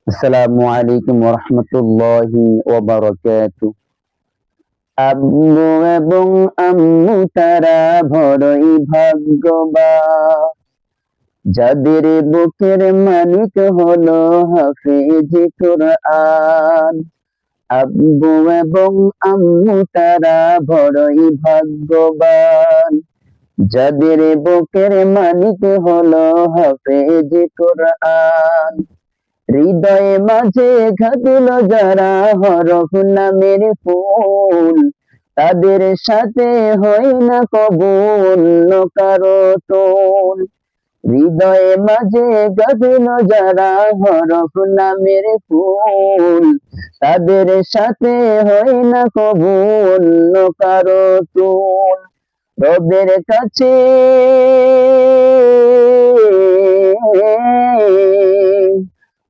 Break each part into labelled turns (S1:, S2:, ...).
S1: আসসালামু আলাইকুম ওয়া রাহমাতুল্লাহি ওয়া বারাকাতুহু। আব্বু এবং আম্মু তারা বড়ই ভাগ্যবান, যাদের বুকের মালিক হলো হাফেজ কোরআন। আব্বু এবং আম্মু তারা বড়ই ভাগ্যবান, যাদের বুকের মালিক হলো হাফেজ কোরআন। হৃদয়ে মাঝে ঘাটল যারা হরফ নামের ফুল, তাদের সাথে হয় না কবুল কারো তোল। হৃদয়ে মাঝে গাঁথল যারা হরফ নামের ফুল, তাদের সাথে হয় না কবুল কারো তোল। রবের কাছে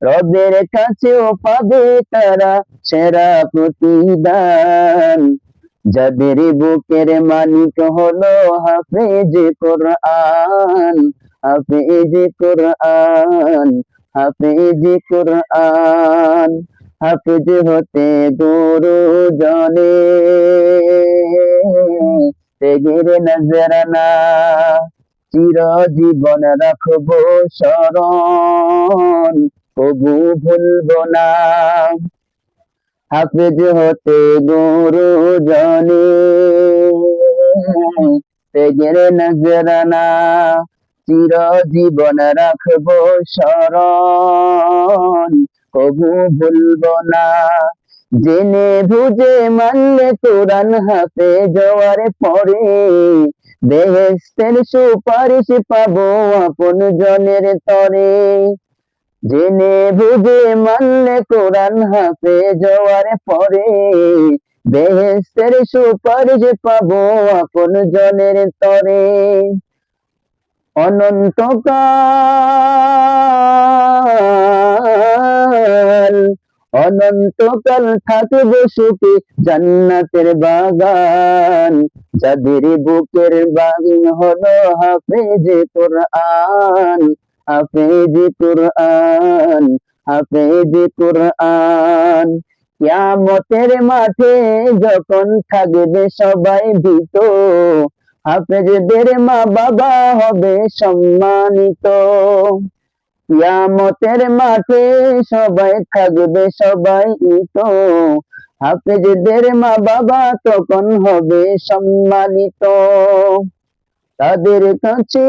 S1: রবের কাছেও পাবে তারা সেরা প্রতিদান, যাদের বুকের মালিক হলো হাফেজ কোরআন। হাফেজ কোরআন, হাফেজ কোরআন। হাফেজ হতে গুরু জনে তেগের নজরানা, চিরজীবন রাখবো স্মরণ, কবু ভুলবো না। হাফেজ হতে গুরু জনে তেগের নজরানা, চিরজীবন রাখবো স্মরণ, কবু ভুলবো না। জেনে বুঝে মানলে কোরআন হাফেজ হওয়ার পরে, বেহেশতের সুপারিশ পাবো আপন জনের তরে। জেনে বুঝে মানলে কোরআন হাফেজ হওয়ার পরে, বেহেশতের সুপারিশ পাবো আপন জনের তরে। অনন্তকাল অনন্তকাল থাকবে সুখে জান্নাতের বাগান, যাদের বুকের বাগান হলো হাফেজ কোরআন। হাফেজ কোরআন, হাফেজ কোরআন। কিয়ামতের মাঠে যখন থাকবে সবাই ভীত, হাফেজদের মা বাবা হবে সম্মানিত। কিয়ামতের মাঠে সবাই থাকবে সবাই তো, হাফেজদের মা বাবা তখন হবে সম্মানিত। তাদের কাছে